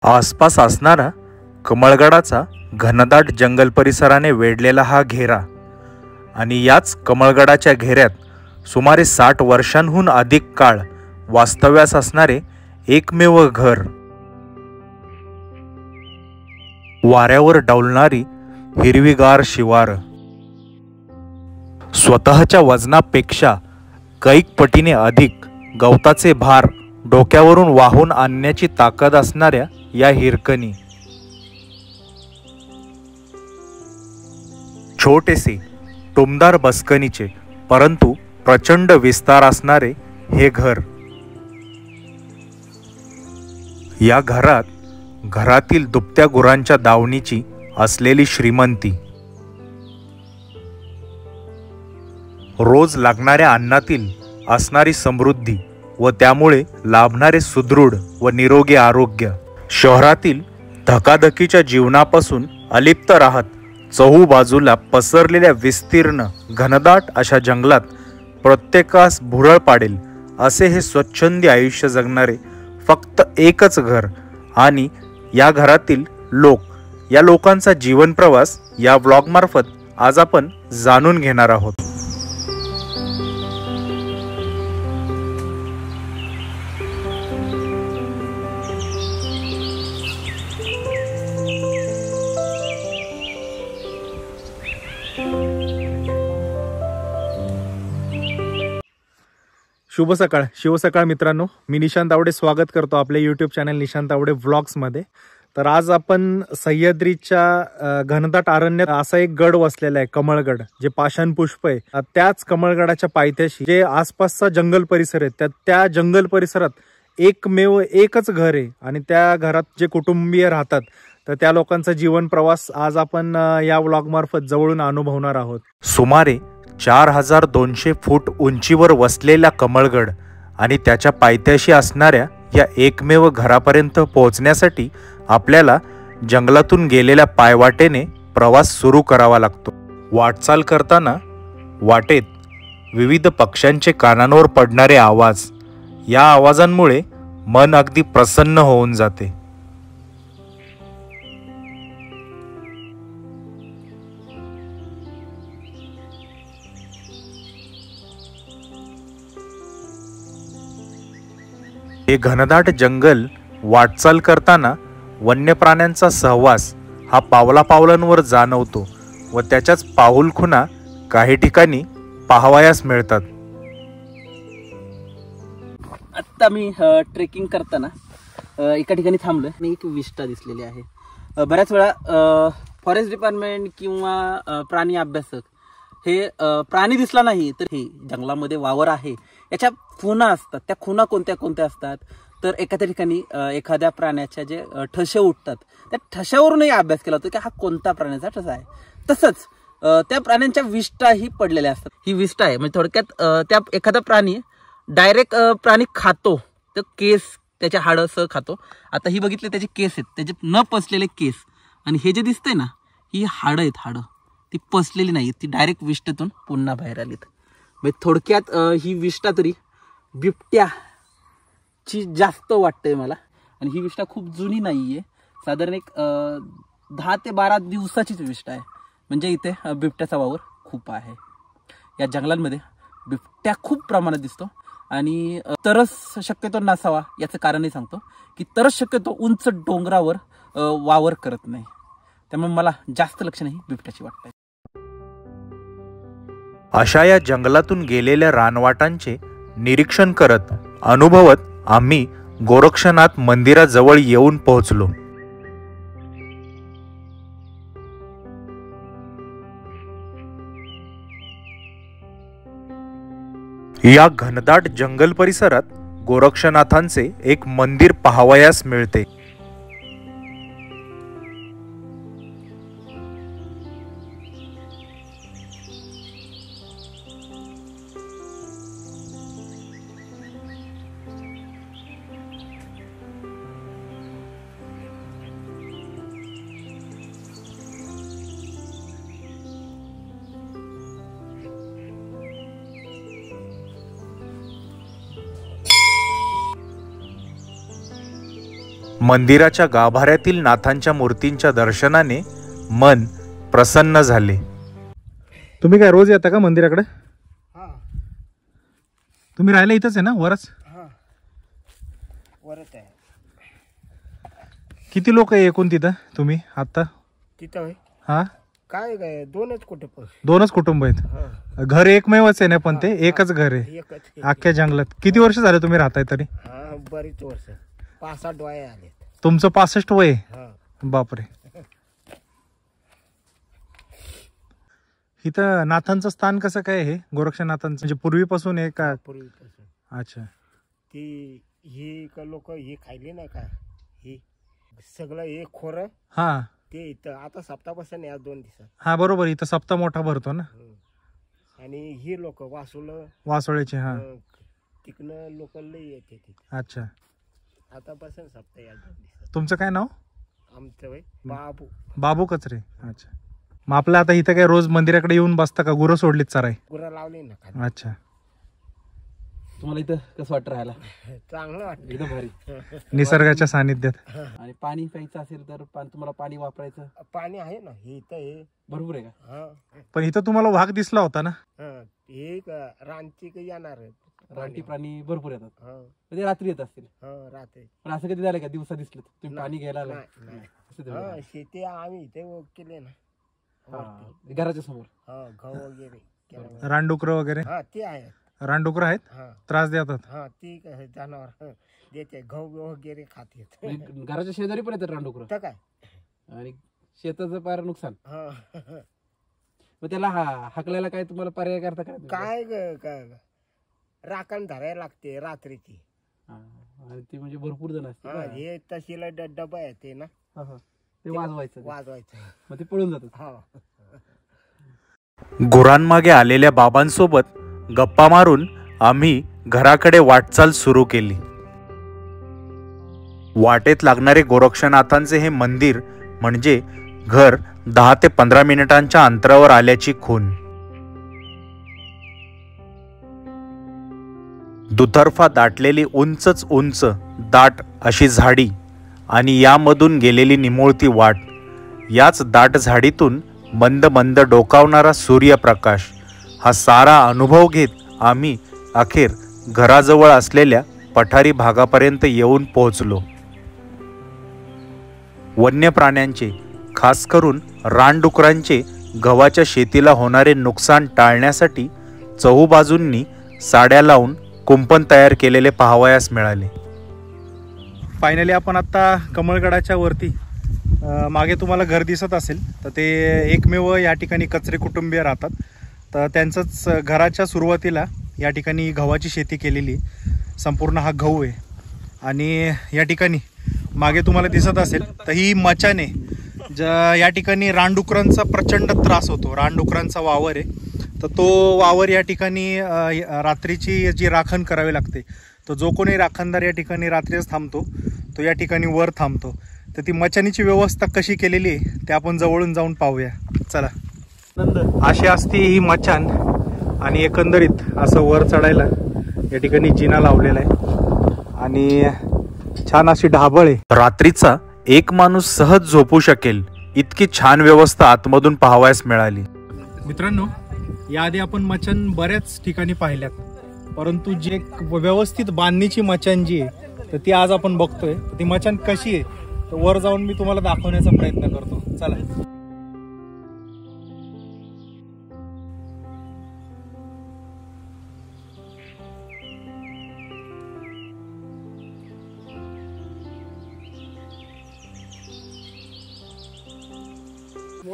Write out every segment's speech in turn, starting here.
आसपास असणारा कमळगडाचा घनदाट जंगल परिसराने वेढलेला हा घेरा आणि याच कमळगडाच्या घेऱ्यात सुमारे 60 वर्षांहून अधिक काळ वास्तव्यास असणारे एकमेव घर. वाऱ्यावर डौलणारी हिरवीगार शिवार, स्वतःच्या वजनापेक्षा कैक पटीने अधिक गवताचे भार डोक्यावरून वाहून आणण्याची ताकद असणाऱ्या या हिरकणी. छोटेसे टुमदार बसकनीचे परंतु प्रचंड विस्तार असणारे हे घर. या घरातील दुभत्या गुरांच्या दावणीची असलेली श्रीमंती, रोज लागणाऱ्या अन्नातील असणारी समृद्धी व त्यामुळे लाभणारे सुदृढ व निरोगी आरोग्य, शहरातील धकाधकीच्या जीवनापासून अलिप्त राहत चहूबाजूला पसरलेल्या विस्तीर्ण घनदाट अशा जंगलात प्रत्येकास भुरळ पाडेल असे हे स्वच्छंदी आयुष्य जगणारे फक्त एकच घर. आणि या घरातील लोक, या लोकांचा जीवन प्रवास या व्लॉगमार्फत आज आपण जाणून घेणार आहोत. शुभ सकाळ, शिवसकाळ मित्रांनो. मी निशांत तावडे स्वागत करतो आपल्या यूट्यूब चॅनल निशांत तावडे व्लॉग्समध्ये. तर आज आपण सह्याद्रीच्या घनदाट अरण्यात असा एक गड वसलेला आहे, कमळगड, जे पाषाण पुष्प आहे. त्याच कमळगडाच्या पायथ्याशी जे आसपासचा जंगल परिसर आहे, त्या जंगल परिसरात एकमेव एकच घर आहे. आणि त्या घरात जे कुटुंबीय राहतात, तर त्या लोकांचा जीवन प्रवास आज आपण या व्लॉगमार्फत जवळून अनुभवणार आहोत. सुमारे 4200 फूट उंचीवर वसलेला कमळगड आणि त्याच्या पायथ्याशी असणाऱ्या या एकमेव घरापर्यंत पोहोचण्यासाठी आपल्याला जंगलातून गेलेल्या पायवाटेने प्रवास सुरू करावा लागतो. वाटचाल करताना वाटेत विविध पक्ष्यांचे कानांवर पडणारे आवाज, या आवाजांमुळे मन अगदी प्रसन्न होऊन जाते. हे घनदाट जंगल वाटचाल करताना वन्य प्राण्यांचा सहवास हा पावलापावलांवर जाणवतो व त्याच्याच पाऊलखुणा काही ठिकाणी पाहावयास मिळतात. आता मी ट्रेकिंग करताना एका ठिकाणी थांबलो आणि एक विष्ठा दिसलेली आहे. बऱ्याच वेळा फॉरेस्ट डिपार्टमेंट किंवा प्राणी अभ्यासक हे प्राणी दिसला नाही तर हे जंगलामध्ये वावर आहे याच्या खुणा असतात. त्या खुणा कोणत्या कोणत्या असतात तर एखाद्या ठिकाणी एखाद्या प्राण्याच्या जे ठसे उठतात, त्या ठशावरूनही अभ्यास केला होता की हा कोणता प्राण्याचा ठसा आहे. तसंच त्या प्राण्यांच्या विष्ठाही पडलेल्या असतात. ही विष्ठा आहे म्हणजे थोडक्यात त्या एखादा प्राणी डायरेक्ट प्राणी खातो तर केस, त्याच्या हाडं सह खातो. आता ही बघितले त्याचे केस आहेत, त्याचे न पसलेले केस, आणि हे जे दिसतंय ना, ही हाडं आहेत. हाडं ती पसलेली नाही, ती डायरेक्ट विष्ठेतून पुन्हा बाहेर आलीत. म्हणजे थोडक्यात ही विष्ठा तरी बिबट्याची जास्त वाटतंय मला. आणि ही विष्ठा खूप जुनी नाहीये, साधारण एक 10 ते 12 दिवसाचीच विष्ठा आहे. म्हणजे इथे बिबट्याचा वावर खूप आहे. या जंगलांमध्ये बिबट्या खूप प्रमाणात दिसतो. आणि तरस शक्यतो नसावा याचं कारणही सांगतो की तरस शक्यतो उंच डोंगरावर वावर करत नाही. त्यामुळे मला जास्त लक्ष नाही बिबट्याची वाटत. अशा या जंगलातून गेलेल्या रानवाटांचे निरीक्षण करत अनुभवत आम्ही गोरक्षनाथ मंदिराजवळ येऊन पोहोचलो. या घनदाट जंगल परिसरात गोरक्षनाथांचे एक मंदिर पाहावयास मिळते. मंदिराच्या गाभाऱ्यातील नाथांच्या मूर्तींच्या दर्शनाने मन प्रसन्न झाले. तुम्ही काय रोज येता का मंदिराकडे? हा, तुम्ही राहायला इथंच आहे ना, वरच? हा, वरच आहे. किती लोक आहे एकूण तिथं तुम्ही आता? तिथं होय? हा, काय काय दोनच कुटुंब. दोनच कुटुंब आहेत. घर एकमेवच आहे ना, पण ते एकच घर आहे एकच. अख्ख्या जंगलात. किती वर्ष झाले तुम्ही राहताय तरी? हा, बरीच वर्ष, 5-6 डोळे आले. तुमचं 65 वय आहे? हा. बापरे. इथं नाथांचं स्थान कसं काय आहे? गोरक्षनाथांचं म्हणजे पूर्वीपासून आहे का? पूर्वीपासून. अच्छा. ती ही लोक हे खायले नाही का, ही सगळं हे खोर हा, ते इथं आता सप्तापासून या 2 दिवसात. हा बरोबर, इथं सप्ताह मोठा भरतो ना. आणि ही लोक वासोळ्याचे. हा, तिकडनं लोक लई येते तिथे. अच्छा. आतापासून सप्ताह या 2 दिवसात. तुमचं काय नाव? आमचं वय बाबू. बाबू कचरे. अच्छा. मग आपलं आता इथं काय रोज मंदिराकडे येऊन बसता का? गुरं सोडलीत चराय? गुरा लावले ना. अच्छा. तुम्हाला इथं कसं वाटतं राहायला? चांगलं वाटतं, एकदम भारी. निसर्गाच्या सानिध्यात. आणि पाणी प्यायचं असेल तर तुम्हाला पाणी वापरायचं? पाणी आहे ना, हे इथं हे भरपूर आहे का? पण इथं तुम्हाला वाघ दिसला होता ना? हे रानची काही येणार रानटी प्राणी भरपूर येतात. ते रात्री येत असतील. रात्री. पण असं कधी झालं का दिवसा दिसलं तुम्ही पाणी घ्यायला? शेती आम्ही इथे केले ना, घराच्या समोर. गहू वगैरे, रानडुकर वगैरे? ते आहे. रानडुकर आहेत? त्रास देतात? ती जनावर देते, गहू वगैरे खाते. घराच्या शेजारी पण येतात रानडुकर काय, आणि शेताचं पार नुकसान. मग त्याला हाकलायला काय तुम्हाला पर्याय करता काय? राखण धरायला लागते रात्रीची. आणि ती म्हणजे भरपूर जण असते. हे तशीला डबा येते ना, ते वाजवायचं मग ते पळून जातात. गुरांमागे आलेल्या बाबांसोबत गप्पा मारून आम्ही घराकडे वाटचाल सुरू केली. वाटेत लागणारे गोरक्षनाथांचे हे मंदिर म्हणजे घर 10 ते 15 मिनिटांच्या अंतरावर आल्याची खूण. दुतर्फा दाटलेली उंचच उंच दाट अशी झाडी आणि यामधून गेलेली निमुळती वाट. याच दाट झाडीतून मंद मंद डोकावणारा सूर्यप्रकाश. हा सारा अनुभव घेत आम्ही अखेर घराजवळ असलेल्या पठारी भागापर्यंत येऊन पोहोचलो. वन्य प्राण्यांचे, खास करून रानडुकरांचे गव्हाच्या शेतीला होणारे नुकसान टाळण्यासाठी चहूबाजूंनी साड्या लावून कुंपण तयार केलेले पाहावयास मिळाले. फायनली आपण आता कमळगडाच्या वरती, मागे तुम्हाला घर दिसत असेल तर ते एकमेव या ठिकाणी कचरे कुटुंबीय राहतात. तर त्यांचंच घराच्या सुरुवातीला या ठिकाणी गव्हाची शेती केलेली. संपूर्ण हा गहू आहे. आणि या ठिकाणी मागे तुम्हाला दिसत असेल तर ही मचाने, या ठिकाणी रानडुकरांचा प्रचंड त्रास होतो. रानडुकरांचा वावर आहे. तर तो वावर या ठिकाणी रात्रीची जी राखण करावी लागते, तर जो कोणी राखणदार या ठिकाणी रात्रीच थांबतो तो या ठिकाणी वर थांबतो. तर ती मचानीची व्यवस्था कशी केलेली आहे ते आपण जवळून जाऊन पाहूया. चला. अशी असती ही मचान आणि एकंदरीत असं वर चढायला या ठिकाणी जिना लावलेला आहे आणि छान अशी ढाबळ आहे. रात्रीचा एक माणूस सहज झोपू शकेल इतकी छान व्यवस्था आतमधून पाहावयास मिळाली. मित्रांनो, याआधी आपण मचान बऱ्याच ठिकाणी पाहिल्यात, परंतु जे व्यवस्थित बांधणीची मचान जी आहे तर ती आज आपण बघतोय. ती मचान कशी आहे तर वर जाऊन मी तुम्हाला दाखवण्याचा प्रयत्न करतो. चला.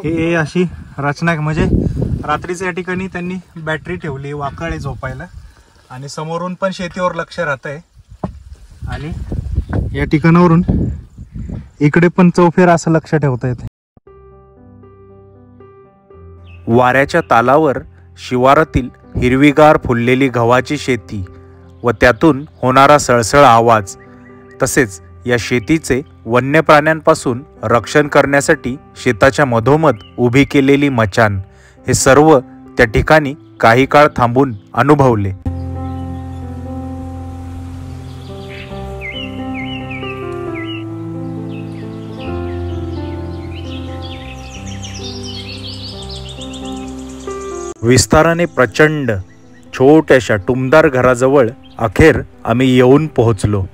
हे अशी रचना म्हणजे रात्रीच्या या ठिकाणी त्यांनी बॅटरी ठेवली, वाकळे झोपायला, आणि समोरून पण शेतीवर लक्ष राहत आहे आणि या ठिकाणावरून इकडे पण चौफेर असं लक्ष ठेवता येते. वाऱ्याच्या तालावर शिवारातील हिरवीगार फुललेली गव्हाची शेती व त्यातून होणारा सळसळ आवाज, तसेच या शेतीचे वन्य प्राण्यांपासून रक्षण करण्यासाठी शेताच्या मधोमध उभी केलेली मचान, हे सर्व त्या ठिकाणी काही काळ थांबून अनुभवले. विस्ताराने प्रचंड छोट्याशा टुमदार घराजवळ अखेर आम्ही येऊन पोहोचलो.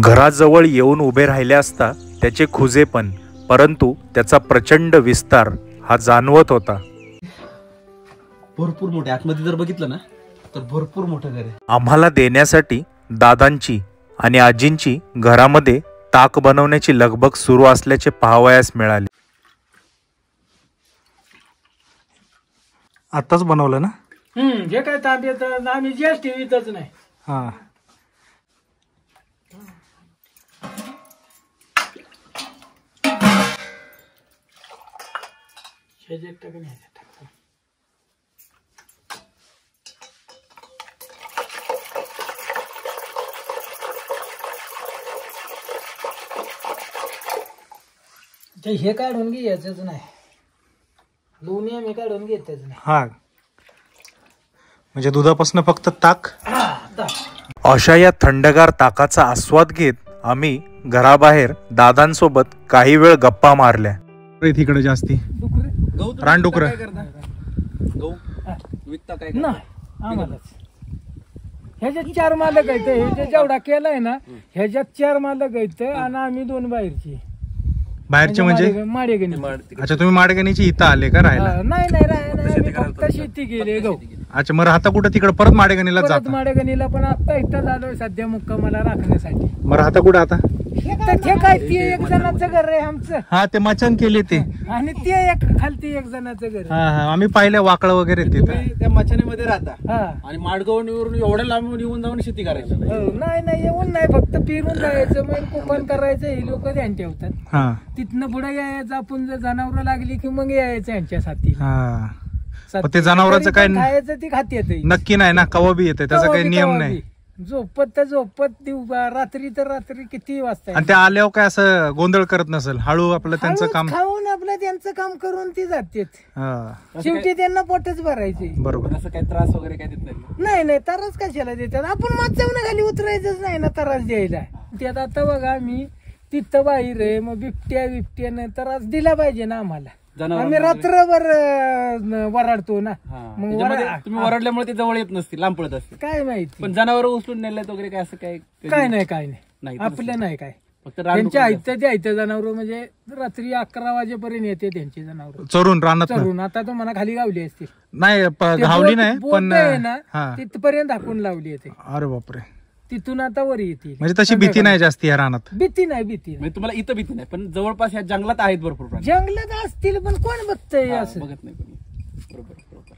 घराजवळ येऊन उभे राहिले असता त्याचे खुजे पण, परंतु त्याचा प्रचंड विस्तार हा जाणवत होता. भरपूर मोठे, आतमध्ये जर बघितलं ना तर भरपूर मोठं घर आहे. आम्हाला देण्यासाठी दादांची आणि आजींची घरामध्ये ताक बनवण्याची लगबग सुरू असल्याचे पाहावयास मिळाले. आताच बनवलं ना? जे काय ताब्यात आम्ही जास्त ठेवीतच नाही. हा. ते हे काढून घ्यायचंच नाही, दोन्ही आम्ही काढून घेतच नाही. हा, म्हणजे दुधापासून फक्त ताक. अशा या थंडगार ताकाचा आस्वाद घेत आम्ही घराबाहेर दादांसोबत काही वेळ गप्पा मारल्या. तिकडे जास्ती रानडुकर गहू विकता काय नाही आम्हालाच. ह्याच्यात 4 मालक आहेत, हे जेवढा केलाय ना ह्याच्यात 4 मालक आहेत आणि आम्ही 2 बाहेरची. बाहेरचे म्हणजे माडेगणी. अच्छा, तुम्ही माडेगणीची इथं आले का राहायला? नाही आम्ही फक्त शेती केली गहू. अच्छा, मग राहता कुठं? तिकडे परत माडेगणीला परत जाता? माडेगणीला, पण आता इथं झालोय सध्या मुक्कामाला राखण्यासाठी. मग राहता कुठं आता? ते काय ते 1 जणाचं घर आहे आमचं, हा, ते मचान केले ते. आणि ते एक खालती 1 जणाचं घर आहे. हा, आम्ही पाहिलं वाकळ वगैरे तिथं. तुम्ही त्या मचानीमध्ये राहता हा. आणि माडगाववरून एवढ्या लांब येऊन जाऊन शेती करायची. हो, नाही येऊन नाही, फक्त फिरून जायचं, मग कुपन करायचं. हे लोक ध्यान ठेवतात. हा तिथनं पुढे यायचं आपण, जर जनावर लागली की मग यायचं यांच्या साथी. हा. मग ते जनावरांचं काय खायचं ती खात येते, नक्की नाही ना, कवा बी येते, त्याचा काही नियम नाही. झोपत तर झोपत देऊ, रात्री तर रात्री किती वाजता. आणि ते आल्यावर काय असं गोंधळ करत नसेल, हळू आपलं त्यांचं काम खाऊन आपलं त्यांचं काम करून ती जाते. हा, शेवटी त्यांना पोटच भरायचे. बरोबर. असं काही त्रास वगैरे काय देत नाही? नाही त्रास कशाला देतात, आपण मागच्या खाली उतरायचंच नाही ना त्रास द्यायला. त्यात आता बघा आम्ही तिथं बाहेर आहे, मग बिबट्यानं त्रास दिला पाहिजे ना आम्हाला. आम्ही रात्रभर वराडतो ना, मग तुम्ही वरडल्यामुळे ते जवळ येत नसतील, लांब पडत असतील. काय माहिती. पण जनावर उचलून नेल्यात वगैरे काय असं काय नाही आपलं नाही काय. फक्त त्यांच्या आयतं जनावर म्हणजे रात्री 11 वाजेपर्यंत येते त्यांची जनावर चरून रानात. चरून आता तर मला खाली गावली असते. नाही घावली नाही, पण तिथपर्यंत हाकून लावली येते. अरे बापरे. तिथून आता वर येते. म्हणजे तशी भीती नाही जास्ती या रानात? भीती नाही. म्हणजे तुम्हाला इथं भीती नाही, पण जवळपास या जंगलात आहेत भरपूर प्राणी. जंगलात असतील पण कोण बघतंय असं? बघत नाही कोणी. बरोबर.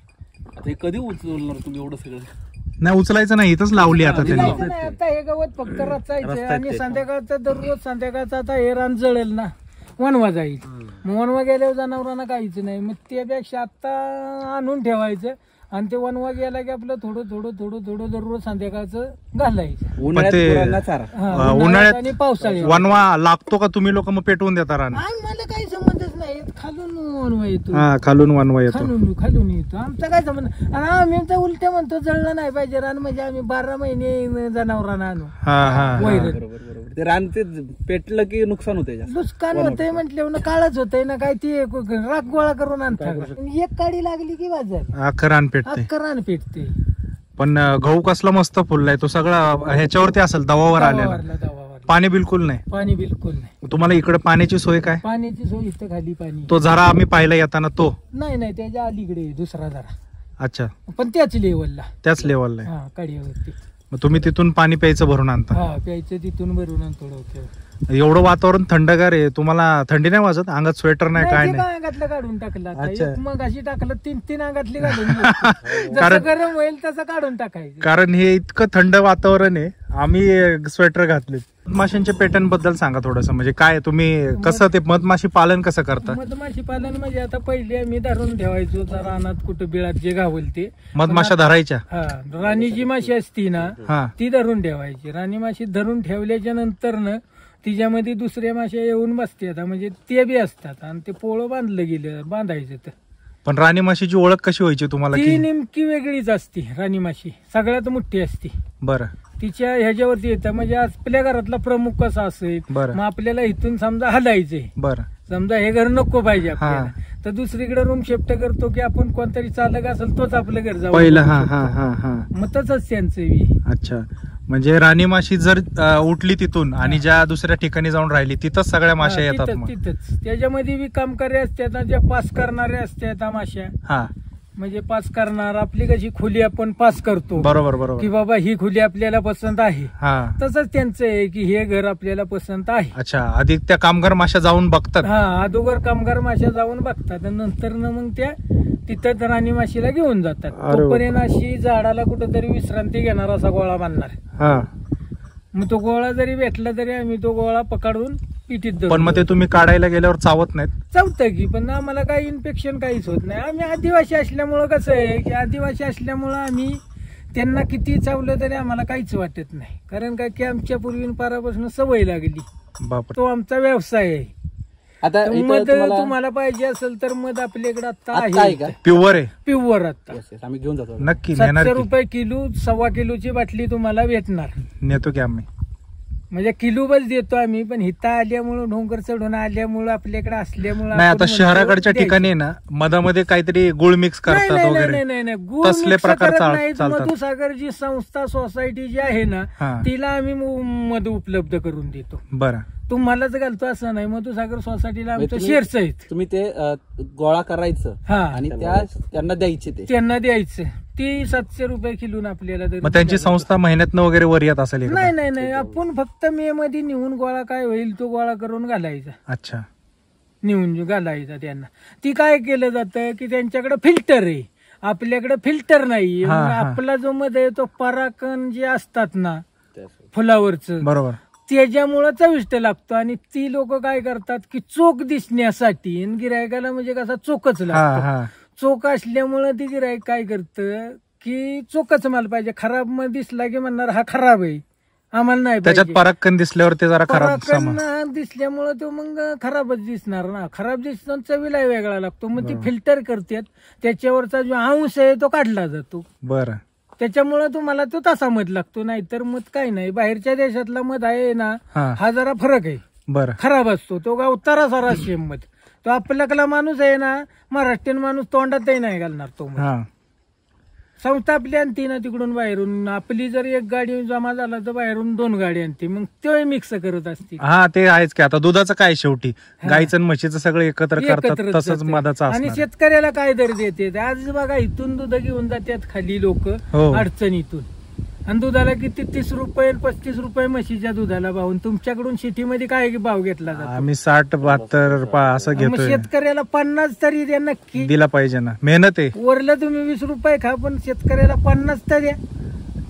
आता हे कधी उचलणार तुम्ही एवढं सगळं? नाही, उचलायचं नाही, इथंच लावली आता त्यांनी. आता हे गवत फक्त रचायचं आणि संध्याकाळचं दररोज संध्याकाळचं आता हे रान जळेल ना, वनवा जाईल. मग वनवा गेल्यावर जनावरांना काहीच नाही, मग त्यापेक्षा आता आणून ठेवायचं आणि ते वनवा गेला की आपलं थोडं दररोज संध्याकाळचं घालायचं. उन्हाळ्यात आणि पावसाळ्यात वनवा लागतो का? तुम्ही लोक मग पेटवून देता रान? मला काही संबंधच नाही, खालून वनवा येतो. खालून वनवा येतो. खालून येतो, आमचा काय संबंध. आणि आम्ही तर उलटे म्हणतो जळलं नाही पाहिजे रान, म्हणजे आम्ही 12 महिने जनावरांना आणू. ते रान ते पेटलं की नुकसान होते, नुकसान होतंय म्हटल्यावर काळच होतंय ना, काय ती राख गोळा करून आणतात. एक काडी लागली की बाजार अख्खं रान पेटते. पण गहू कसला मस्त फुललाय, तो सगळा ह्याच्यावरती असेल, दवावर आलेला. पाणी बिलकुल नाही. तुम्हाला इकडे पाण्याची सोय काय? पाण्याची सोय इथं खाली पाणी. तो झरा आम्ही पाहिला येताना तो नाही त्याच्या अलीकडे दुसरा झरा. अच्छा, पण त्याच लेवलला काडियावरती. मग तुम्ही तिथून पाणी प्यायचं भरून आणता? प्यायचं तिथून भरून आणतो. एवढं वातावरण थंडगार आहे, तुम्हाला थंडी नाही वाजत? अंगात स्वेटर नाही, काय नाही? अंगातलं काढून टाकलं, मग अशी टाकलं 3 अंगातली घालून. जसं गरम होईल तसं काढून टाकायचं. कारण हे इतकं थंड वातावरण आहे, आम्ही स्वेटर घातले. मधमाशांच्या पेटर्न बद्दल सांगा थोडस, म्हणजे काय तुम्ही कसं ते मधमाशी पालन कसं करता? मधमाशी पालन म्हणजे आता पहिले आम्ही धरून ठेवायचो रानात, कुठं बिळात जे गावल ते मधमाशा धरायच्या. राणी जी माशी असती ना ती धरून ठेवायची. राणी माशी धरून ठेवल्याच्या नंतर न तिच्यामध्ये दुसऱ्या माश्या येऊन बसतात, म्हणजे ते बी असतात आणि ते पोळं बांधलं गेलं, बांधायचं. तर पण राणी माशीची ओळख कशी व्हायची तुम्हाला? ती नेमकी वेगळीच असती. राणी माशी सगळ्यात मोठी असती. बरं. तिच्या ह्याच्यावरती येतं, म्हणजे आपल्या घरातला प्रमुख कसा असेल, मग आपल्याला इथून समजा हलायचंय, बरं, समजा हे घर नको पाहिजे आपल्याला, तर दुसरीकडे रूम शिफ्ट करतो की आपण कोणतरी चालक असेल तोच आपलं घर जाऊ पहिलं हा हा हा हा मग तसंच त्यांचं बी. अच्छा, म्हणजे राणी माशी जर उठली तिथून आणि ज्या दुसऱ्या ठिकाणी जाऊन राहिली तिथंच सगळ्या माश्या हा, येतात तिथंच मग. तिथंच त्याच्यामध्ये बी कामकर्ते असतात ज्या पास करणारे असतात माश्या. हा म्हणजे पास करणार आपली कशी खोली आपण पास करतो बरोबर की बरोबर. बाबा ही खोली आपल्याला पसंत आहे, हा तसंच त्यांचं आहे की हे घर आपल्याला पसंत आहे. अच्छा, आधी त्या कामगार माश्या जाऊन बघतात. हा, अगोदर कामगार माश्या जाऊन बघतात आणि नंतर मग त्या तिथं राणी माशीला घेऊन जातात. अरे वा. तोपर्यंत अशी झाडाला कुठेतरी विश्रांती घेणार असा गोळा बांधणार. हा, मग तो गोळा जरी भेटला तरी आम्ही तो गोळा पकडून पिटीत धरतो. पण मग ते तुम्ही काढायला गेल्यावर चावत नाहीत? चावतं की, पण आम्हाला काही इन्फेक्शन काहीच होत नाही. आम्ही आदिवासी असल्यामुळं कसं आहे की आदिवासी असल्यामुळं आम्ही त्यांना किती चावलं तरी आम्हाला काहीच वाटत नाही. कारण काय की आमच्या पूर्वीपारापासून सवय लागली, बापरे. तो आमचा व्यवसाय आहे. आता तर इथं मध तुम्हाला तुम्हाला पाहिजे असेल तर मध आपल्याकडे आता आत्ता आहे का? आहे प्युअर आहे? प्युअर आता. Yes, yes, आम्ही घेऊन जातो. नक्की नेणार 700 की? रुपये किलो, 1.25 किलोची बाटली तुम्हाला भेटणार. नेतो की आम्ही. म्हणजे किलो बस देतो आम्ही, पण हिता आल्यामुळं डोंगर चढून आल्यामुळं आपल्याकडे असल्यामुळं नाही, आपण आता शहराकडच्या द्यायचं. ठिकाणी आहे ना मधामध्ये काहीतरी गुळ मिक्स नाही, करतात नाही, वगैरे. नाही, नाही, नाही. गुळ तसले मिक्स प्रकार करत नाहीत. चालतात. मधुसागर जी संस्था सोसायटी जी आहे ना हा. तिला आम्ही मध उपलब्ध करून देतो. बरं. तुम्हालाच घालतो असं नाही, मधुसागर सोसायटीला म्हणजे आमचं तुम्ही- शेअर्स आहेत. तुम्ही ते गोळा करायचं हा. आणि त्यांना द्यायचे ते. त्यांना द्यायचं. ती 700 रुपये किलो आपल्याला तरी मग त्यांची द्यायला. संस्था महिन्यातनं वगैरे वर येत असेल एकदा? नाही नाही नाही, आपण फक्त मे मध्ये निहून गोळा काय होईल तो गोळा करून घालायचा. अच्छा. निहून घालायचा त्यांना. ती काय केलं जातं की त्यांच्याकडे फिल्टर आहे, आपल्याकडे फिल्टर नाही. हा, हा. आपला जो मध आहे तो पराकण जे असतात ना फुलावरचं, बरोबर. त्याच्यामुळं चविष्ट लागतो. आणि ती लोक काय करतात की चोख दिसण्यासाठी, आणि गिरायकाला म्हणजे कसा चोखच हा लागतो. हा. चोख असल्यामुळं ती गिरायक काय करतं की चोखच माल पाहिजे. खराब मग दिसला की म्हणणार हा खराब आहे, आम्हाला नाही त्याच्यात पाहिजे. पराक्कन दिसल्यावर ते जरा खराब पराकण दिसल्यामुळं तो मग खराबच दिसणार ना. खराब दिसतो, चवीला वेगळा लागतो. मग ती फिल्टर करतात, त्याच्यावरचा जो अंश आहे तो काढला जातो. बरं. त्याच्यामुळं तुम्हाला तो तसा मध लागतो. नाहीतर मध काही नाही. बाहेरच्या देशातला मध आहे ना हा. हा जरा फरक आहे, बरं. खराब असतो तो. गावतारा सारा शेम मध. तो आपल्याकडला माणूस आहे ना, महाराष्ट्रीयन माणूस तोंडातही नाही घालणार तो मध. हा. संस्था आपली आणते ना तिकडून बाहेरून. आपली जर एक गाडी जमा झाला तर बाहेरून 2 गाडी आणते, मग ते मिक्स करत असते. हा, ते आहेच की. आता दुधाचं काय शेवटी गाईचं आणि म्हशीचं सगळं एकत्र करतात, एकत्रच तसंच जाते. मधाचं आणि असणार. शेतकऱ्याला काय दर देते. आज बघा इथून दूध घेऊन जातात खाली लोक हो. अडचणीतून, आणि दुधाला किती 30 रुपये 35 रुपये म्हशीच्या दुधाला भाव. तुमच्याकडून सिटीमध्ये काय भाव घेतला जातो? आम्ही 60-72 असं मग घेतोय. शेतकऱ्याला 50 तरी द्या नक्की. दिला पाहिजे ना, मेहनत आहे. वरला तुम्ही 20 रुपये खा, पण शेतकऱ्याला 50 तर द्या.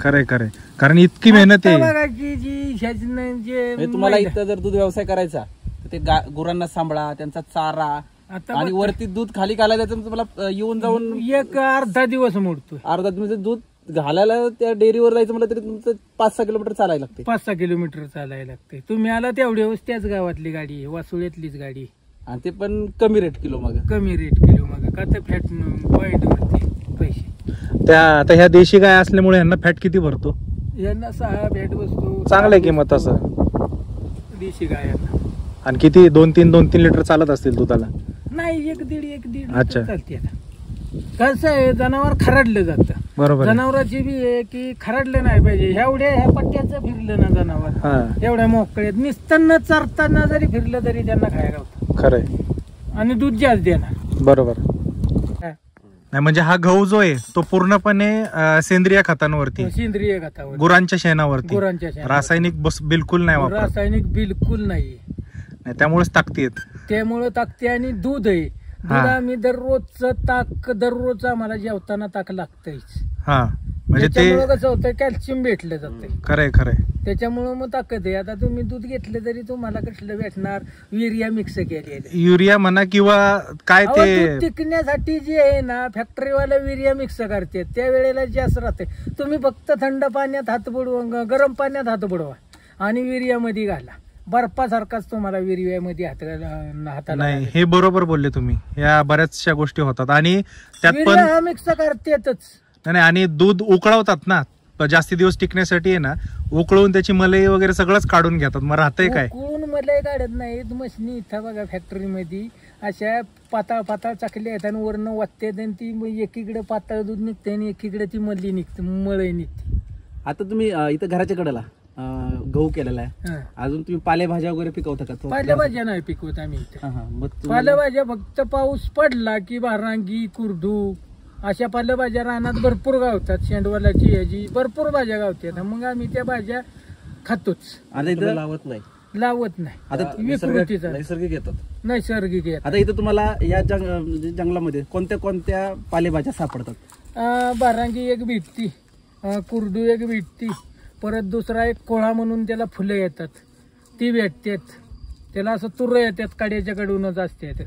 खरंय खरंय, कारण इतकी मेहनत आता आहे. बघा की जी ह्याची जे म्हणजे तुम्हाला इथं जर दूध व्यवसाय करायचा तर ते गुरांना सांभाळा, त्यांचा चारा, आता आणि वरती दूध खाली घालायचं तर तुम्हाला येऊन जाऊन एक अर्धा दिवस मोडतो. अर्धा दिवसाचं दूध घालायला त्या डेअरीवर जायचं म्हटलं तरी तुमचं 5-6 किलोमीटर चालायला लागते. 5-6 किलोमीटर चालायला लागते. तुम्ही आला तेवढे दिवस त्याच गावातली गाडी आहे, वासुळ्यातलीच गाडी आहे. आणि ते पण कमी रेट किलो मग. कमी रेट किलो मग का तर फॅट पॉइंट वरती पैसे. त्या आता ह्या देशी गाय असल्यामुळे यांना फॅट किती भरतो? यांना 6 फॅट बसतो. चांगलं आहे किंमत असं. देशी गायांना आणि किती 2-3 लिटर चालत असतील दुधाला? नाही, 1-1.5 अच्छा. लिटर चालते. आता कसं आहे, जनावर खरडलं जातं. बरोबर आहे. जनावराची बी आहे की खरडलं नाही पाहिजे. ह्या पट्ट्याचं फिरलं ना जनावर, हा, एवढ्या मोकळ्यात निसताना चरताना जरी फिरलं तरी त्यांना खायला गावतं. खरंय. आणि दूध जास्त देणार. बरोबर. काय? नाही म्हणजे हा गहू जो आहे तो पूर्णपणे सेंद्रिय खतांवरती, सेंद्रिय खतावर, गुरांच्या शेणावरती, गुरांच्या शेणावर. रासायनिक बिलकुल नाही वापरत. रासायनिक बिलकुल नाही. नाही, त्यामुळेच ताकती येत. त्यामुळं ताकते. आणि दूध आहे. दूध हा. आम्ही दररोजचं ताक, दररोज आम्हाला जेवताना ताक लागतंच. हा, म्हणजे ते त्याच्यामुळं कसं होतं, कॅल्शियम भेटलं जातंय. खरंय खरंय. त्याच्यामुळं मग ताकद आहे. आता तुम्ही दूध घेतलं तरी तुम्हाला कसलं भेटणार? युरिया मिक्स केलेलं. युरिया म्हणा किंवा काय अहो, ते दूध टिकण्यासाठी जे आहे ना, फॅक्टरीवाला युरिया मिक्स करते, त्यावेळेला जास्त राहते. तुम्ही फक्त थंड पाण्यात हात बुडवा, गरम पाण्यात हात बुडवा आणि युरियामध्ये घाला. बर्फासारखाच तुम्हाला युरियामध्ये हाताला नाही, हे बरोबर बोलले तुम्ही. या बऱ्याचशा गोष्टी होतात आणि त्यात पण युरिया मिक्स करतेच. नाही, आणि दूध उकळवतात ना जास्ती दिवस टिकण्यासाठी आहे ना उकळून त्याची मलई वगैरे सगळंच काढून घेतात, मग राहतंय काय? उकळून मलई काढत नाहीत मशनी इथं बघा फॅक्टरीमध्ये अशा पाताळ पाताळ चाकल्या आहेत आणि वरनं वाटते आणि ती एकीकडे पाताळ दूध निघते आणि एकीकडे ती मलई निघते, मलई निघते. आता तुम्ही इथं घराच्या कडेला गहू केलेला आहे, अजून तुम्ही पालेभाज्या वगैरे पिकवता का? पालेभाज्या नाही पिकवत आम्ही इथं. मग पालेभाज्या फक्त पाऊस पडला की भारांगी, कुरडू अशा पालेभाज्या रानात भरपूर गावतात. शेंडवालाची ह्याची भरपूर भाज्या गावतात, मग आम्ही त्या भाज्या खातोच. आता इथं लावत नाही आता विकृतीचा नैसर्गिक येतात. नैसर्गिक येतात. आता इथं तुम्हाला या जंगलामध्ये कोणत्या कोणत्या पालेभाज्या सापडतात? भारांगी एक भेटती, कुरडू एक भेटती, परत दुसरा एक कोळा म्हणून त्याला फुलं येतात ती भेटतात. त्याला असं तुरं येतात, काड्याच्या कडूनच असतात,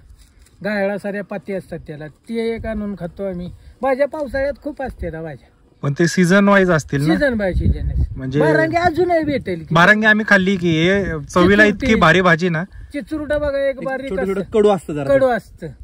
गायळा साऱ्या पाती असतात त्याला, ते एक आणून खातो आम्ही. भाज्या पावसाळ्यात खूप असतात भाज्या, पण ते सीझन वाईज असतील ना? Season by season. म्हणजे भारांगी अजूनही भेटेल की. भारांगी आम्ही खाल्ली की हे चवीला इतकी भारी भाजी ना. चिचुरडा बघा एक बारीक छोटं कडू असतं जरा, कडू असतं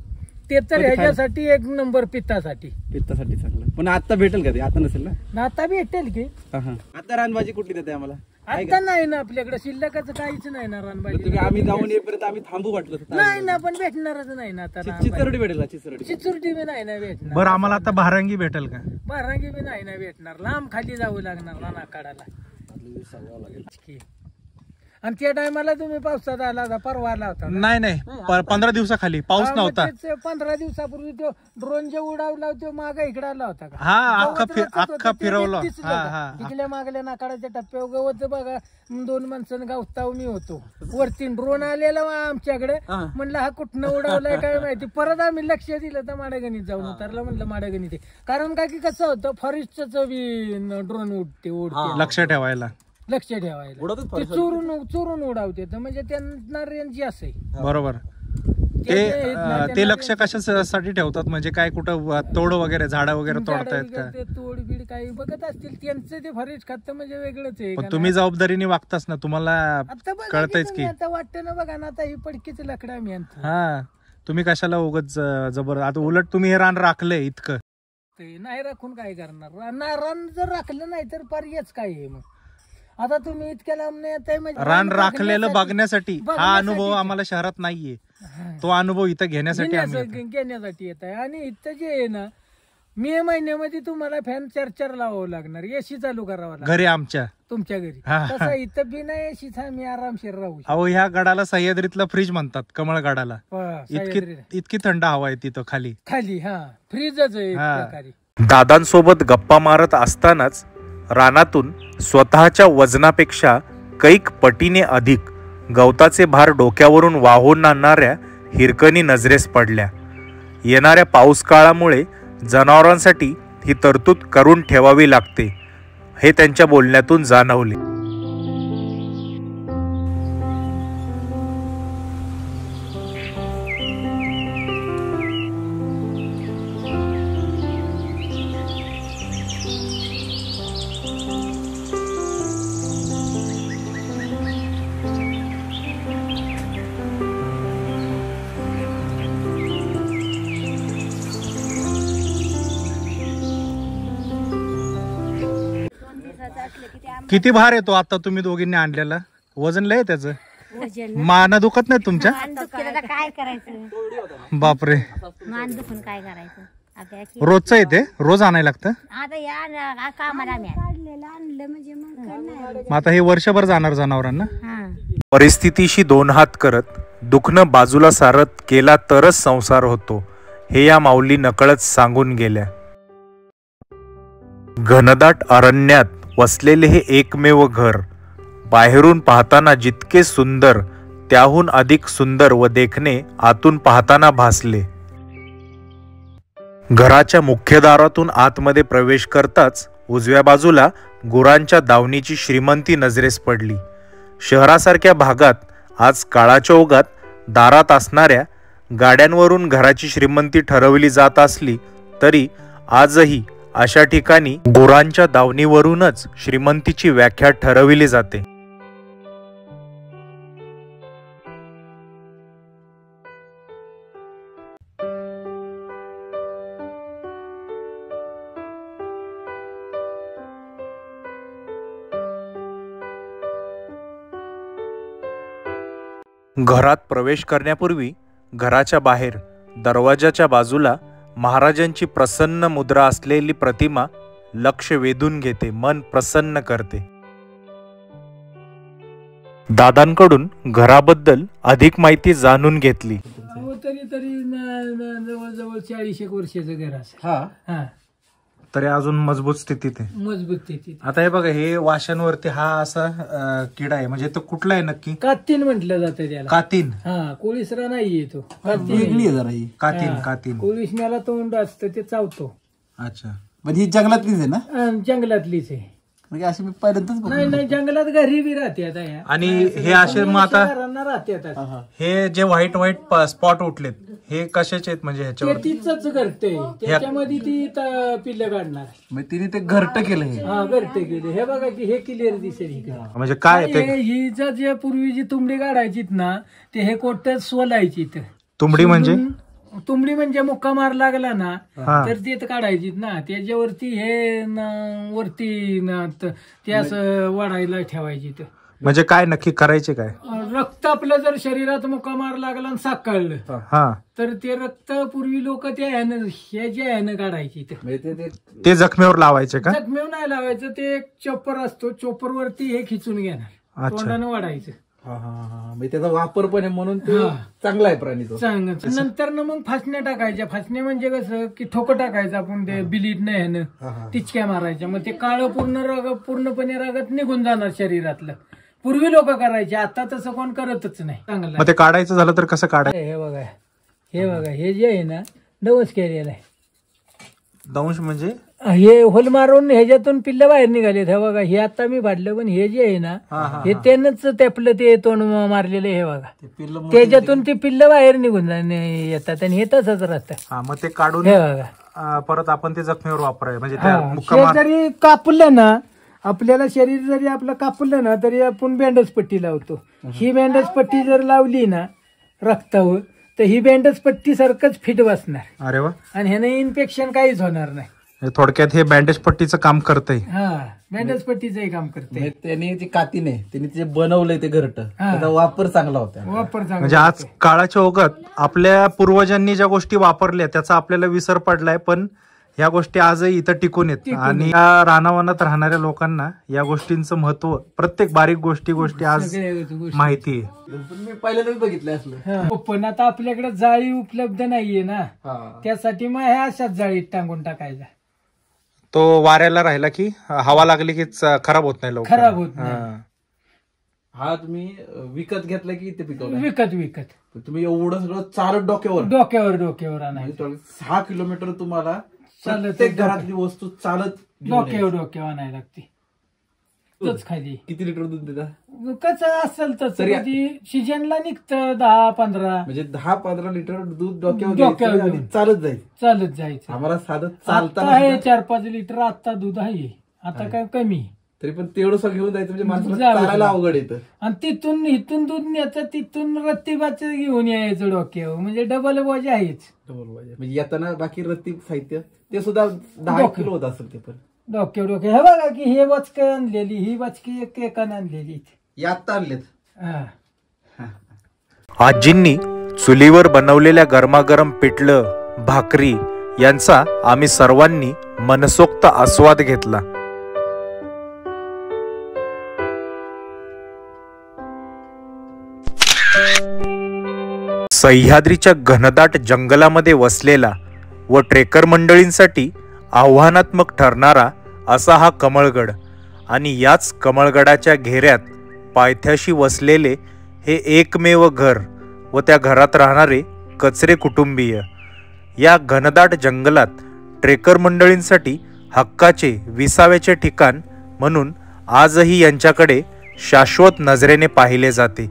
ते, तर ह्याच्यासाठी एक नंबर पित्तासाठी चांगलं. पण आता भेटेल का ते? आता नसेल ना? आता भेटेल की. आता रानभाजी कुठली देते आम्हाला? आता नाही ना आपल्याकडे शिल्लकच काहीच नाही ना रानभाजी. आम्ही जाऊन येईपर्यंत आम्ही थांबू वाटलं नाही ना, पण भेटणारच नाही ना आता. चिचरडी भेटेल ना? चिचुरटी बी नाही ना भेटणार. बरं आम्हाला आता भारांगी भेटेल का? भारांगी बी नाही ना भेटणार, लांब खाली जावं लागणार राना काढायला. आणि त्या टायमाला तुम्ही पावसात आला होता, परवा आला होता? नाही 15 दिवसाखाली पाऊस नव्हता. 15 दिवसापूर्वी तो ड्रोन जे उडावला तो मागा इकडे आला होता का? अख्खा फिरवलं. इकडल्या मागल्या नाकाळाच्या टप्प्यावर गवत बघा, 2 माणसांनी गावताव मी होतो वरती. ड्रोन आलेला आमच्याकडे, म्हणलं हा कुठनं उडावलाय काय माहिती. परत आम्ही लक्ष दिलं तर माडागणीत जाऊन उतरला, म्हणलं माडागणीत. कारण काय की कसं होतं, फॉरेस्टच ड्रोन उडते लक्ष ठेवायला. ते चोरून उडावते, म्हणजे त्यांना रेंज असे. बरोबर. ते लक्ष कशासाठी ठेवतात, म्हणजे काय कुठं तोड वगैरे झाडं वगैरे तोडतायत का? तोडबीड काही बघत असतील त्यांचं, ते फॉरेस्ट खातं म्हणजे वेगळंच आहे. पण तुम्ही जबाबदारीने वागताच ना, तुम्हाला कळतंयच की. आता वाटतं ना बघा ना, आता ही पडकीच लाकडं आम्ही आणतो. तुम्ही कशाला उगाच जबर. आता उलट तुम्ही हे रान राखलंय इतकं. नाही राखून काय करणार? रान जर राखलं नाही तर पर्यायच काय आहे मग? आता तुम्ही इतक्या लांब रान राखलेलं बघण्यासाठी हा अनुभव आम्हाला शहरात नाहीये, तो अनुभव इथं घेण्यासाठी येत आहे. आणि इथं जे आहे ना, मे महिन्यामध्ये तुम्हाला फॅन 4 लावावं लागणार, एसी चालू करावं लागणार घरी आमच्या, तुमच्या घरी. तसं इथं बिना एसीचा मी आरामशीर राहू. अहो ह्या गडाला सह्याद्रीतला फ्रीज म्हणतात, कमळ गडाला. इतकी थंड हवा आहे तिथं खाली. फ्रीजच आहे. दादांसोबत गप्पा मारत असतानाच रानातून स्वतःच्या वजनापेक्षा कैक पटीने अधिक गवताचे भार डोक्यावरून वाहून आणणाऱ्या हिरकणी नजरेस पडल्या. येणाऱ्या पाऊस काळामुळे जनावरांसाठी ही तरतूद करून ठेवावी लागते हे त्यांच्या बोलण्यातून जाणवले. किती भार येतो आता तुम्ही दोघींनी आणलेला? वजन लय त्याचं? मान दुखत नाही तुमच्या? काय करायचं बापरे. मान दुखून काय करायचं? रोजचं येते? रोज आणायला लागतं? आता या कामाला आणलं म्हणजे मग आता हे वर्षभर जाणार जनावरांना. परिस्थितीशी 2 हात करत दुखणं बाजूला सारत केला तरच संसार होतो हे या माऊली नकळत सांगून गेल्या. घनदाट अरण्यात वसलेले हे एकमेव घर बाहेरून पाहताना जितके सुंदर त्याहून अधिक सुंदर व देखणे आतून पाहताना भासले. घराच्या मुख्य दारातून आतमध्ये प्रवेश करताच उजव्या बाजूला गुरांच्या दावणीची श्रीमंती नजरेस पडली. शहरासारख्या भागात आज काळाच्या ओघात दारात असणाऱ्या गाड्यांवरून घराची श्रीमंती ठरवली जात असली तरी आजही अशा ठिकाणी गुरांच्या दावणीवरूनच श्रीमंतीची व्याख्या ठरविली जाते. घरात प्रवेश करण्यापूर्वी घराच्या बाहेर दरवाजाच्या बाजूला महाराजांची प्रसन्न मुद्रा असलेली प्रतिमा लक्ष वेधून घेते, मन प्रसन्न करते. दादांकडून घराबद्दल अधिक माहिती जाणून घेतली. तरी जवळजवळ 40 वर्षाचं घर असं. हा तरी अजून मजबूत स्थितीत आहे. मजबूत स्थितीत. आता हे बघा, हे वाशांवरती हा असा किडा आहे, म्हणजे तो कुठला आहे नक्की? कातीन म्हटलं जातं त्याला. कातीन. हा, कोळीसरा नाहीये तो. वेगळी आहे जरा ही. कातीन. कोळीसण्याला तोंड असतं ते चावतो. अच्छा, म्हणजे ही जंगलातलीच आहे ना? जंगलातलीच आहे. म्हणजे अशी मी पहिल्यांदाच नाही, जंगलात घरी बी राहते आता या. आणि हे असे मग आता घरांना राहते आता. हे जे व्हाईट स्पॉट उठलेत हे कशाचे आहेत? म्हणजे ह्याच्यावर तीच करते, त्याच्यामध्ये ती पिल्लं काढणार. मग तिने ते घरट केलं हे. हा, घरटे केले. हे बघा की हे क्लिअर दिसेल इकडे. म्हणजे काय ते? ही जे पूर्वी जी तुंबडी काढायचीत ना, ते हे कोट सोलायची. तुंबडी म्हणजे? तुंबडी म्हणजे मुक्का मार लागला ना हा. तर ते काढायचीत ना, त्याच्यावरती हे वरती ते असं वाढायला ठेवायची. म्हणजे काय नक्की करायचे काय? रक्त आपलं जर शरीरात मुक्का मार लागला आणि साकळलं हा, तर ते रक्त पूर्वी लोक त्या ह्यानं काढायची. ते जखमेवर लावायचे का? जखमेव नाही लावायचं, ते एक चोपर असतो, चोपर वरती हे खिचून घेणार, तोंडानं वाढायचं. म्हणजे त्याचा वापर पण आहे म्हणून ते चांगला आहे प्राणी तो. चांगलं. नंतर ना मग फासण्या टाकायच्या. फासण्या म्हणजे कसं की ठोकं टाकायचं आपण ते बिलीट नाही ह्यानं, टिचक्या मारायच्या. मग ते काळं पूर्णपणे रगत निघून जाणार शरीरातलं. पूर्वी लोक करायचे, आता तसं कोण करतच नाही. चांगलं. मग ते काढायचं झालं तर कसं काढायचं? हे बघा हे जे आहे ना, डवस केलेलं आहे. दंश म्हणजे? हे होल मारून ह्याच्यातून पिल्ल बाहेर निघालेत. हे बघा, हे आता मी भाडलं, पण हे जे आहे ना, हे त्यानंच त्यापलं ते तोंड मारलेलं. हे बघा, त्याच्यातून ते पिल्ल बाहेर निघून येतात आणि हे तसंच राहतं. मग ते काढून हे बघा, परत आपण ते जखमेवर वापराय म्हणजे हे जरी कापलं ना, आपल्याला शरीर जरी आपलं कापलं ना, तरी आपण बँडेज पट्टी लावतो. ही बँडेज पट्टी जर लावली ना रक्तावर, तर ही बँडेज पट्टी सारखंच फिट बसणार. अरे वा. आणि ह्याने इन्फेक्शन काहीच होणार नाही. थोडक्यात हे बँडेज पट्टीचं काम करतंय. हा, बँडेज पट्टीचंही काम करते. त्यांनी जी कातीने त्यांनी जे बनवलंय ते घरट, त्याचा वापर चांगला होता. वापर चांगला. म्हणजे आज काळाच्या ओघात आपल्या पूर्वजांनी ज्या गोष्टी वापरल्या त्याचा आपल्याला विसर पडलाय, पण या गोष्टी आजही इथं टिकून येत. आणि या रानावनात राहणाऱ्या लोकांना या गोष्टींचं महत्व, प्रत्येक बारीक गोष्टी आज माहिती आहे. मी पहिल्यांदाच बघितलं असलं. पण आता आपल्याकडे जाळी उपलब्ध नाहीये ना, त्यासाठी मग ह्या अशाच जाळीत टांगून टाकायचा. तो वाऱ्याला राहिला की हवा लागली की खराब होत नाही, लवकर खराब होत नाही. हा तुम्ही विकत घेतला की इथे पिकवला? विकत. तुम्ही एवढं सगळं चालत डोक्यावर आणायचं. 6 किलोमीटर तुम्हाला चालत प्रत्येक घरातली वस्तू चालत डोक्यावर आणायला लागते. खाली किती लिटर दूध देता? कसं असेल तसं सीजनला निघतं 10-15. म्हणजे 10-15 लिटर दूध डोक्यावर चालत जायचं. आम्हाला साधं चालता आहे 4-5 लिटर आता दूध आहे. आता काय कमी, तरी पण तेवढं घेऊन जायचं म्हणजे माणसाला चालायला अवघड येतं. आणि इथून दूध न्यायचं, तिथून रत्तीबाच घेऊन यायचं डोक्यावर, म्हणजे डबल वजा आहेच. म्हणजे येताना बाकी रत्ती साहित्य ते सुद्धा 10 किलो होत असेल ते पण डोक्यावर. हे बघा की हे वचकी आणलेली, ही वचकी एकानं आणलेली यात आणलेत. आजींनी चुलीवर बनवलेल्या गरमागरम पिठलं, भाकरी यांचा आम्ही सर्वांनी मनसोक्त आस्वाद घेतला. सह्याद्रीच्या घनदाट जंगलामध्ये वसलेला व ट्रेकर मंडळींसाठी आव्हानात्मक ठरणारा असा हा कमळगड. आणि याच कमळगडाच्या घेऱ्यात पायथ्याशी वसलेले हे एकमेव घर व त्या घरात राहणारे कचरे कुटुंबीय. या घनदाट जंगलात ट्रेकर मंडळींसाठी हक्काचे विसाव्याचे ठिकाण म्हणून आजही यांच्याकडे शाश्वत नजरेने पाहिले जाते.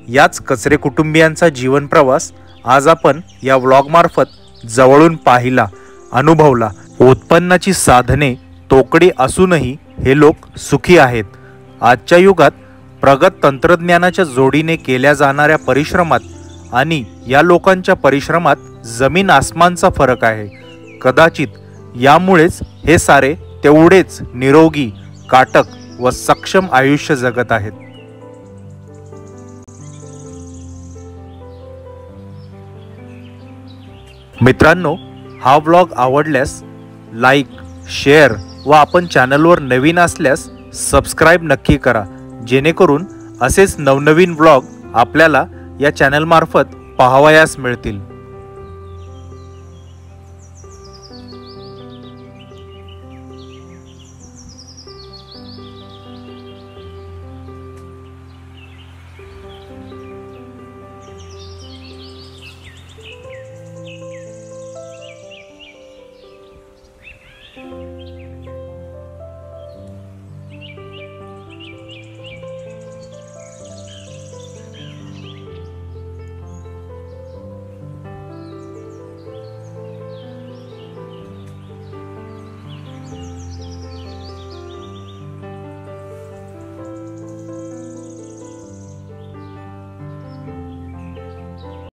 याच कचरे कुटुंबियांचा जीवन प्रवास आज आपण या व्लॉगमार्फत जवळून पाहिला, अनुभवला. उत्पन्नाची साधने तोकडी असूनही हे लोक सुखी आहेत. आजच्या युगात प्रगत तंत्रज्ञानाच्या जोडीने केल्या जाणाऱ्या परिश्रमात आणि या लोकांच्या परिश्रमात जमीन आसमानचा फरक आहे. कदाचित यामुळेच हे सारे तेवढेच निरोगी, काटक व सक्षम आयुष्य जगत आहेत. मित्रांनो, हा व्लॉग आवडल्यास लाईक, शेअर व आपण चॅनलवर नवीन असल्यास सबस्क्राईब नक्की करा, जेणेकरून असेच नवनवीन व्लॉग आपल्याला या चॅनलमार्फत पाहावयास मिळतील.